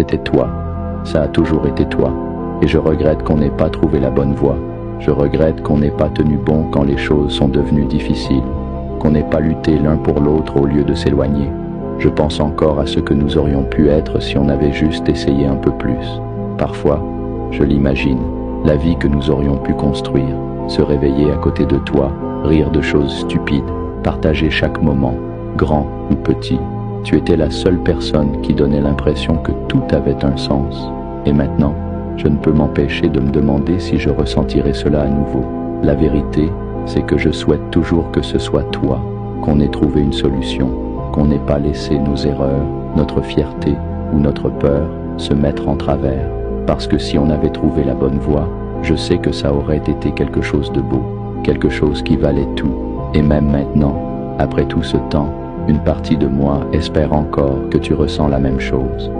c'était toi. Ça a toujours été toi. Et je regrette qu'on n'ait pas trouvé la bonne voie. Je regrette qu'on n'ait pas tenu bon quand les choses sont devenues difficiles, qu'on n'ait pas lutté l'un pour l'autre au lieu de s'éloigner. Je pense encore à ce que nous aurions pu être si on avait juste essayé un peu plus. Parfois, je l'imagine, la vie que nous aurions pu construire, se réveiller à côté de toi, rire de choses stupides, partager chaque moment, grand ou petit. Tu étais la seule personne qui donnait l'impression que tout avait un sens. Et maintenant, je ne peux m'empêcher de me demander si je ressentirai cela à nouveau. La vérité, c'est que je souhaite toujours que ce soit toi, qu'on ait trouvé une solution, qu'on n'ait pas laissé nos erreurs, notre fierté ou notre peur se mettre en travers. Parce que si on avait trouvé la bonne voie, je sais que ça aurait été quelque chose de beau, quelque chose qui valait tout. Et même maintenant, après tout ce temps, une partie de moi espère encore que tu ressens la même chose.